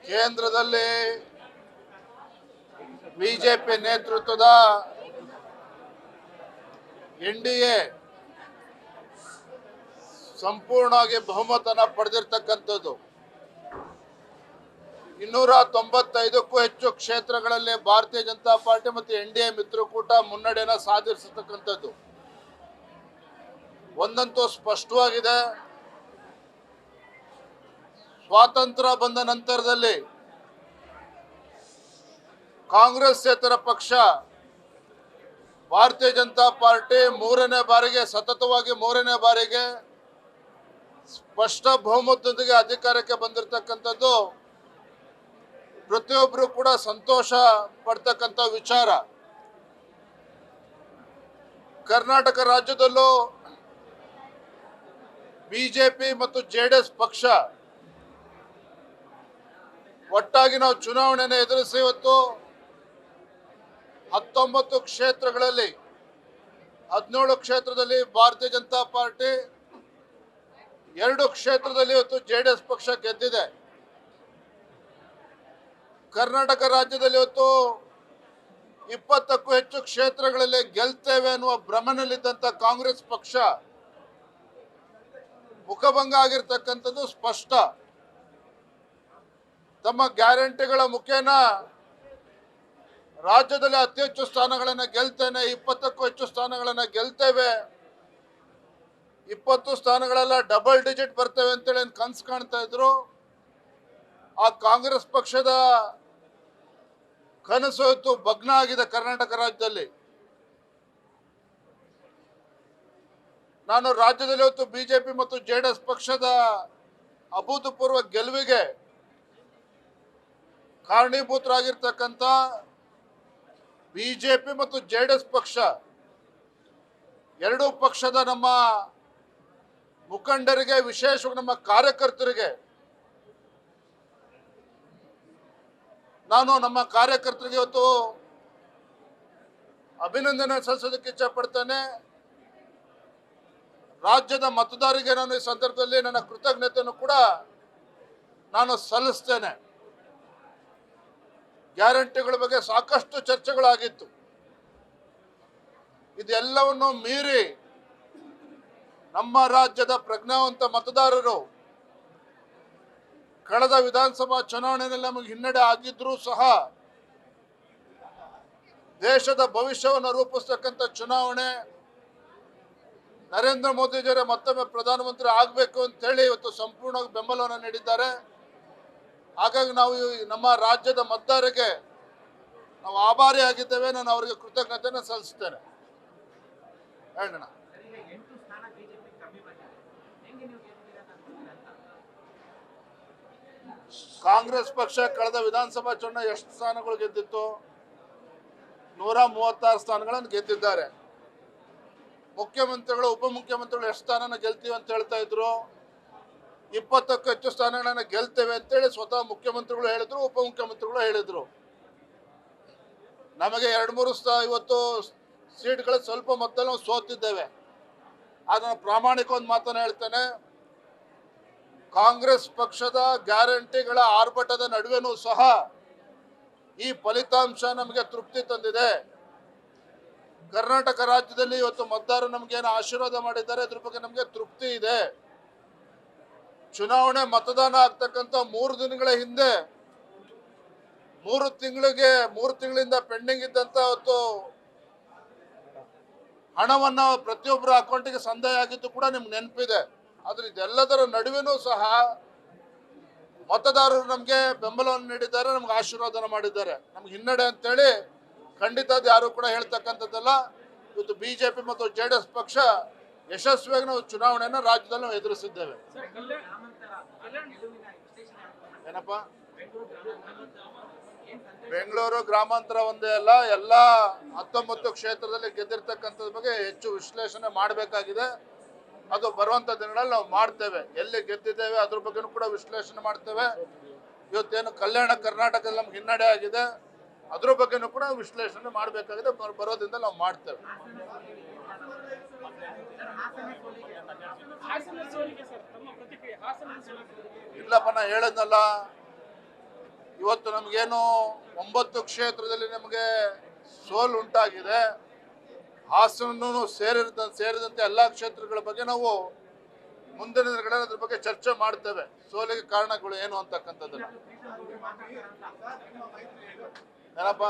ಕೇಂದ್ರದಲ್ಲಿ ಬಿಜೆಪಿ ನೇತೃತ್ವದ ಎನ್ಡಿಎ ಸಂಪೂರ್ಣವಾಗಿ ಬಹುಮತನ ಪಡೆದಿರತಕ್ಕಂಥದ್ದು. 295ಕ್ಕೂ ಹೆಚ್ಚು ಕ್ಷೇತ್ರಗಳಲ್ಲಿ ಭಾರತೀಯ ಜನತಾ ಪಾರ್ಟಿ ಮತ್ತು ಎನ್ಡಿಎ ಮಿತ್ರಕೂಟ ಮುನ್ನಡೆಯನ್ನು ಸಾಧಿಸತಕ್ಕಂಥದ್ದು. ಒಂದಂತೂ ಸ್ಪಷ್ಟವಾಗಿದೆ, ಸ್ವಾತಂತ್ರ್ಯ ಬಂದ ನಂತರದಲ್ಲಿ ಕಾಂಗ್ರೆಸ್ಸೇತರ ಪಕ್ಷ ಭಾರತೀಯ ಜನತಾ ಪಾರ್ಟಿ ಸತತವಾಗಿ ಮೂರನೇ ಬಾರಿಗೆ ಸ್ಪಷ್ಟ ಬಹುಮತದೊಂದಿಗೆ ಅಧಿಕಾರಕ್ಕೆ ಬಂದಿರತಕ್ಕಂಥದ್ದು ಪ್ರತಿಯೊಬ್ಬರು ಕೂಡ ಸಂತೋಷ ಪಡ್ತಕ್ಕಂಥ ವಿಚಾರ. ಕರ್ನಾಟಕ ರಾಜ್ಯದಲ್ಲೂ ಬಿಜೆಪಿ ಮತ್ತು ಜೆಡಿಎಸ್ ಪಕ್ಷ ಒಟ್ಟಾಗಿ ನಾವು ಚುನಾವಣೆಯನ್ನು ಎದುರಿಸಿ ಇವತ್ತು 19 ಕ್ಷೇತ್ರಗಳಲ್ಲಿ 17 ಕ್ಷೇತ್ರದಲ್ಲಿ ಭಾರತೀಯ ಜನತಾ ಪಾರ್ಟಿ, 2 ಕ್ಷೇತ್ರದಲ್ಲಿ ಇವತ್ತು ಜೆಡಿಎಸ್ ಪಕ್ಷ ಗೆದ್ದಿದೆ. ಕರ್ನಾಟಕ ರಾಜ್ಯದಲ್ಲಿ ಇವತ್ತು 20ಕ್ಕೂ ಹೆಚ್ಚು ಕ್ಷೇತ್ರಗಳಲ್ಲಿ ಗೆಲ್ತೇವೆ ಅನ್ನುವ ಭ್ರಮೆಯಲ್ಲಿದ್ದಂಥ ಕಾಂಗ್ರೆಸ್ ಪಕ್ಷ ಮುಖಭಂಗ ಆಗಿರ್ತಕ್ಕಂಥದ್ದು ಸ್ಪಷ್ಟ. ತಮ್ಮ ಗ್ಯಾರಂಟಿಗಳ ಮುಖೇನ ರಾಜ್ಯದಲ್ಲಿ ಅತಿ ಹೆಚ್ಚು ಸ್ಥಾನಗಳನ್ನು ಗೆಲ್ತೇನೆ, 20ಕ್ಕೂ ಹೆಚ್ಚು ಸ್ಥಾನಗಳನ್ನು ಗೆಲ್ತೇವೆ, 20 ಸ್ಥಾನಗಳೆಲ್ಲ ಡಬಲ್ ಡಿಜಿಟ್ ಬರ್ತೇವೆ ಅಂತೇಳಿ ಕನಸು ಕಾಣ್ತಾ ಇದ್ರು. ಆ ಕಾಂಗ್ರೆಸ್ ಪಕ್ಷದ ಕನಸು ಇವತ್ತು ಭಗ್ನ ಆಗಿದೆ ಕರ್ನಾಟಕ ರಾಜ್ಯದಲ್ಲಿ. ನಾನು ರಾಜ್ಯದಲ್ಲಿ ಇವತ್ತು ಬಿಜೆಪಿ ಮತ್ತು ಜೆಡಿಎಸ್ ಪಕ್ಷದ ಅಭೂತಪೂರ್ವ ಗೆಲುವಿಗೆ ಕಾರಣೀಭೂತರಾಗಿರ್ತಕ್ಕಂಥ ಬಿಜೆಪಿ ಮತ್ತು ಜೆಡಿಎಸ್ ಪಕ್ಷ, ಎರಡೂ ಪಕ್ಷದ ನಮ್ಮ ಮುಖಂಡರಿಗೆ, ವಿಶೇಷವಾಗಿ ನಮ್ಮ ಕಾರ್ಯಕರ್ತರಿಗೆ ನಮ್ಮ ಕಾರ್ಯಕರ್ತರಿಗೆ ಇವತ್ತು ಅಭಿನಂದನೆ ಸಲ್ಲಿಸೋದಕ್ಕೆ ಇಚ್ಛಪಡ್ತೇನೆ. ರಾಜ್ಯದ ಮತದಾರರಿಗೆ ನಾನು ಈ ಸಂದರ್ಭದಲ್ಲಿ ನನ್ನ ಕೃತಜ್ಞತೆಯನ್ನು ಕೂಡ ನಾನು ಸಲ್ಲಿಸ್ತೇನೆ. ಗ್ಯಾರಂಟಿಗಳ ಬಗ್ಗೆ ಸಾಕಷ್ಟು ಚರ್ಚೆಗಳಾಗಿತ್ತು. ಇದೆಲ್ಲವನ್ನು ಮೀರಿ ನಮ್ಮ ರಾಜ್ಯದ ಪ್ರಜ್ಞಾವಂತ ಮತದಾರರು ಕಳೆದ ವಿಧಾನಸಭಾ ಚುನಾವಣೆಯಲ್ಲಿ ನಮಗೆ ಹಿನ್ನಡೆ ಆಗಿದ್ರೂ ಸಹ ದೇಶದ ಭವಿಷ್ಯವನ್ನು ರೂಪಿಸ್ತಕ್ಕಂಥ ಚುನಾವಣೆ, ನರೇಂದ್ರ ಮೋದಿಜಿಯವರೇ ಮತ್ತೊಮ್ಮೆ ಪ್ರಧಾನಮಂತ್ರಿ ಆಗಬೇಕು ಅಂತೇಳಿ ಇವತ್ತು ಸಂಪೂರ್ಣವಾಗಿ ಬೆಂಬಲವನ್ನು ನೀಡಿದ್ದಾರೆ. ಹಾಗಾಗಿ ನಾವು ನಮ್ಮ ರಾಜ್ಯದ ಮತದಾರರಿಗೆ ನಾವು ಆಭಾರಿಯಾಗಿದ್ದೇವೆ. ನಾನು ಅವರಿಗೆ ಕೃತಜ್ಞತೆಯನ್ನು ಸಲ್ಲಿಸ್ತೇನೆ. ಹೇಳೋಣ, ಕಾಂಗ್ರೆಸ್ ಪಕ್ಷ ಕಳೆದ ವಿಧಾನಸಭಾ ಚುನಾವಣೆ ಎಷ್ಟು ಸ್ಥಾನಗಳು ಗೆದ್ದಿತ್ತು? 136 ಸ್ಥಾನಗಳನ್ನು ಗೆದ್ದಿದ್ದಾರೆ. ಮುಖ್ಯಮಂತ್ರಿಗಳು, ಉಪಮುಖ್ಯಮಂತ್ರಿಗಳು ಎಷ್ಟು ಸ್ಥಾನನ ಗೆಲ್ತೀವಿ ಅಂತ ಹೇಳ್ತಾ ಇದ್ರು. 20ಕ್ಕೂ ಹೆಚ್ಚು ಸ್ಥಾನಗಳನ್ನು ಗೆಲ್ತೇವೆ ಅಂತೇಳಿ ಸ್ವತಃ ಮುಖ್ಯಮಂತ್ರಿಗಳು ಹೇಳಿದ್ರು, ಉಪಮುಖ್ಯಮಂತ್ರಿಗಳು ಹೇಳಿದ್ರು. ನಮಗೆ 2-3 ಇವತ್ತು ಸೀಟ್ಗಳು ಸ್ವಲ್ಪ ಮೊತ್ತದಲ್ಲಿ ನಾವು ಸೋತಿದ್ದೇವೆ. ಅದನ್ನು ಪ್ರಾಮಾಣಿಕ ಒಂದು ಮಾತನ್ನು ಹೇಳ್ತೇನೆ, ಕಾಂಗ್ರೆಸ್ ಪಕ್ಷದ ಗ್ಯಾರಂಟಿಗಳ ಆರ್ಭಟದ ನಡುವೆನೂ ಸಹ ಈ ಫಲಿತಾಂಶ ನಮಗೆ ತೃಪ್ತಿ ತಂದಿದೆ. ಕರ್ನಾಟಕ ರಾಜ್ಯದಲ್ಲಿ ಇವತ್ತು ಮತದಾರರು ನಮಗೇನು ಆಶೀರ್ವಾದ ಮಾಡಿದ್ದಾರೆ, ಅದ್ರ ಬಗ್ಗೆ ನಮಗೆ ತೃಪ್ತಿ ಇದೆ. ಚುನಾವಣೆ ಮತದಾನ ಆಗ್ತಕ್ಕಂಥ 3 ದಿನಗಳ ಹಿಂದೆ 3 ತಿಂಗಳಿಂದ ಪೆಂಡಿಂಗ್ ಇದ್ದಂತ ಹಣವನ್ನು ಪ್ರತಿಯೊಬ್ಬರ ಅಕೌಂಟಿಗೆ ಸಂದಾಯ ಆಗಿದ್ದು ಕೂಡ ನಿಮ್ಗೆ ನೆನಪಿದೆ. ಆದ್ರೆ ಇದೆಲ್ಲದರ ನಡುವೆನೂ ಸಹ ಮತದಾರರು ನಮಗೆ ಬೆಂಬಲವನ್ನು ನೀಡಿದ್ದಾರೆ, ನಮ್ಗೆ ಆಶೀರ್ವಾದನ ಮಾಡಿದ್ದಾರೆ. ನಮ್ಗೆ ಹಿನ್ನಡೆ ಅಂತೇಳಿ ಖಂಡಿತ ಯಾರು ಕೂಡ ಹೇಳ್ತಕ್ಕಂಥದ್ದಲ್ಲ. ಇವತ್ತು ಬಿಜೆಪಿ ಮತ್ತು ಜೆಡಿಎಸ್ ಪಕ್ಷ ಯಶಸ್ವಿಯಾಗಿ ನಾವು ಚುನಾವಣೆಯನ್ನು ರಾಜ್ಯದಲ್ಲಿ ನಾವು ಎದುರಿಸಿದ್ದೇವೆ. ಏನಪ್ಪ, ಬೆಂಗಳೂರು ಗ್ರಾಮಾಂತರ ಒಂದೇ ಅಲ್ಲ, ಎಲ್ಲ 19 ಕ್ಷೇತ್ರದಲ್ಲಿ ಗೆದ್ದಿರ್ತಕ್ಕಂಥದ್ರ ಬಗ್ಗೆ ಹೆಚ್ಚು ವಿಶ್ಲೇಷಣೆ ಮಾಡಬೇಕಾಗಿದೆ. ಅದು ಬರುವಂಥ ದಿನಗಳಲ್ಲಿ ನಾವು ಮಾಡ್ತೇವೆ. ಎಲ್ಲಿ ಗೆದ್ದಿದ್ದೇವೆ ಅದ್ರ ಬಗ್ಗೆನೂ ಕೂಡ ವಿಶ್ಲೇಷಣೆ ಮಾಡ್ತೇವೆ. ಇವತ್ತೇನು ಕಲ್ಯಾಣ ಕರ್ನಾಟಕದಲ್ಲಿ ನಮ್ಗೆ ಹಿನ್ನಡೆ ಆಗಿದೆ, ಅದ್ರ ಬಗ್ಗೆನೂ ಕೂಡ ವಿಶ್ಲೇಷಣೆ ಮಾಡಬೇಕಾಗಿದೆ. ಬರೋದ್ರಿಂದ ನಾವು ಮಾಡ್ತೇವೆ. ಇಲ್ಲಪ್ಪ, ನಾ ಹೇಳದ್ನಲ್ಲ, ಇವತ್ತು ನಮಗೇನು 9 ಕ್ಷೇತ್ರದಲ್ಲಿ ನಮಗೆ ಸೋಲು ಉಂಟಾಗಿದೆ. ಹಾಸನೂ ಸೇರಿದಂತೆ ಎಲ್ಲ ಕ್ಷೇತ್ರಗಳ ಬಗ್ಗೆ ನಾವು ಮುಂದಿನ ದಿನಗಳಲ್ಲಿ ಅದ್ರ ಬಗ್ಗೆ ಚರ್ಚೆ ಮಾಡ್ತೇವೆ. ಸೋಲಿಗೆ ಕಾರಣಗಳು ಏನು ಅಂತಕ್ಕಂಥದ್ದನ್ನ. ಏನಪ್ಪ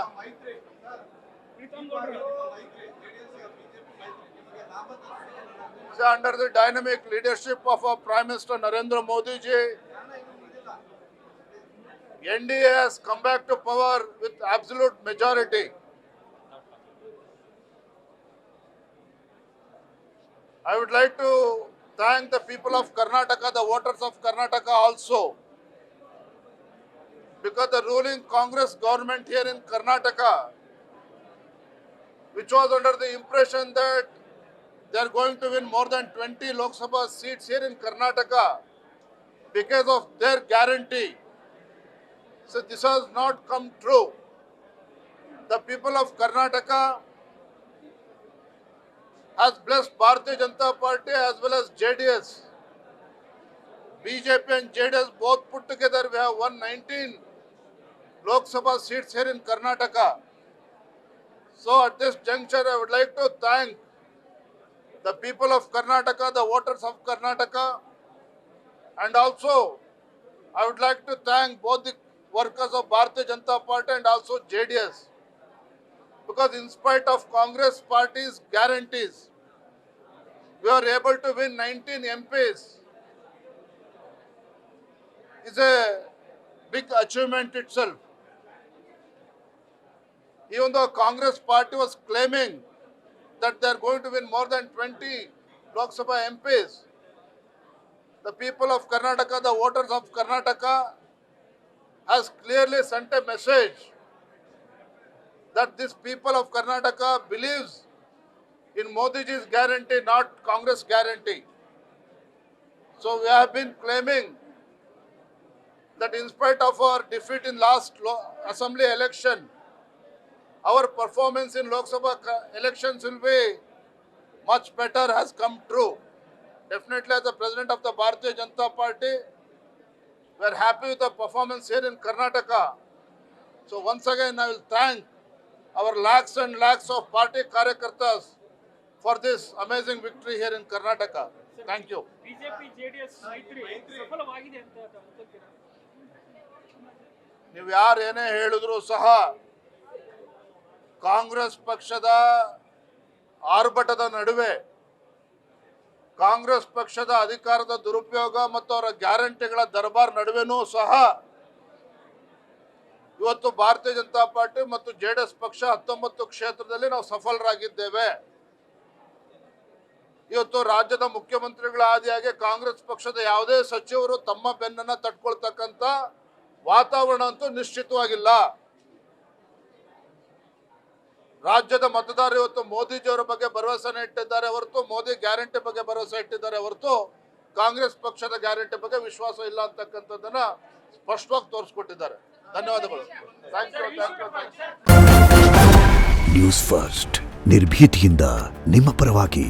under the dynamic leadership of our Prime Minister Narendra Modi ji, NDA has come back to power with absolute majority. I would like to thank the people of Karnataka, the voters of Karnataka also, because the ruling Congress government here in Karnataka, which was under the impression that they are going to win more than 20 Lok Sabha seats here in Karnataka because of their guarantee. So this has not come true. The people of Karnataka has blessed Bharatiya Janata Party as well as JDS. BJP and JDS both put together, we have won 19 Lok Sabha seats here in Karnataka. So at this juncture, I would like to thank the people of Karnataka, the voters of Karnataka, and also I would like to thank both the workers of Bharatiya Janata Party and also JDS, because in spite of Congress party's guarantees, we are able to win 19 MPs. It's a big achievement itself. Even though Congress party was claiming that they are going to win more than 20 Lok Sabha MPs, the people of Karnataka, the voters of Karnataka, has clearly sent a message that this people of Karnataka believes in Modi ji's guarantee, not Congress guarantee. So we have been claiming that in spite of our defeat in last assembly election, our performance in Lok Sabha elections will be much better, has come true. Definitely as the President of the Bharatiya Janata Party, we are happy with the performance here in Karnataka. So once again I will thank our lakhs and lakhs of party karyakartas for this amazing victory here in Karnataka. Thank you. BJP JDS ಮೈತ್ರಿ ಸಫಲವಾಗಿದೆ ಅಂತ ಅನ್ಕೊಂತೀರಾ? ನೀವು ಯಾರು ಏನೇ ಹೇಳಿದ್ರು ಸಹ ಕಾಂಗ್ರೆಸ್ ಪಕ್ಷದ ಆರ್ಭಟದ ನಡುವೆ, ಕಾಂಗ್ರೆಸ್ ಪಕ್ಷದ ಅಧಿಕಾರದ ದುರುಪಯೋಗ ಮತ್ತು ಅವರ ಗ್ಯಾರಂಟಿಗಳ ದರ್ಬಾರ್ ನಡುವೆನೂ ಸಹ ಇವತ್ತು ಭಾರತೀಯ ಜನತಾ ಪಾರ್ಟಿ ಮತ್ತು ಜೆಡಿಎಸ್ ಪಕ್ಷ 19 ಕ್ಷೇತ್ರದಲ್ಲಿ ನಾವು ಸಫಲರಾಗಿದ್ದೇವೆ. ಇವತ್ತು ರಾಜ್ಯದ ಮುಖ್ಯಮಂತ್ರಿಗಳ ಆದಿಯಾಗಿ ಕಾಂಗ್ರೆಸ್ ಪಕ್ಷದ ಯಾವುದೇ ಸಚಿವರು ತಮ್ಮ ಬೆನ್ನನ್ನು ತಟ್ಕೊಳ್ತಕ್ಕಂಥ ವಾತಾವರಣ ಅಂತೂ ನಿಶ್ಚಿತವಾಗಿಲ್ಲ. ರಾಜ್ಯದ ಮತದಾರರು ಇವತ್ತು ಮೋದಿಜಿಯವರ ಬಗ್ಗೆ ಭರವಸೆನ ಇಟ್ಟಿದ್ದಾರೆ ಹೊರತು, ಮೋದಿ ಗ್ಯಾರಂಟಿ ಬಗ್ಗೆ ಭರವಸೆ ಇಟ್ಟಿದ್ದಾರೆ ಹೊರತು ಕಾಂಗ್ರೆಸ್ ಪಕ್ಷದ ಗ್ಯಾರಂಟಿ ಬಗ್ಗೆ ವಿಶ್ವಾಸ ಇಲ್ಲ ಅಂತಕ್ಕಂಥದ್ದನ್ನ ಸ್ಪಷ್ಟವಾಗಿ ತೋರಿಸ್ಕೊಟ್ಟಿದ್ದಾರೆ. ಧನ್ಯವಾದಗಳು. Thank you. ನ್ಯೂಸ್ ಫಸ್ಟ್ ನಿರ್ಭೀತಿಯಿಂದ ನಿಮ್ಮ ಪರವಾಗಿ.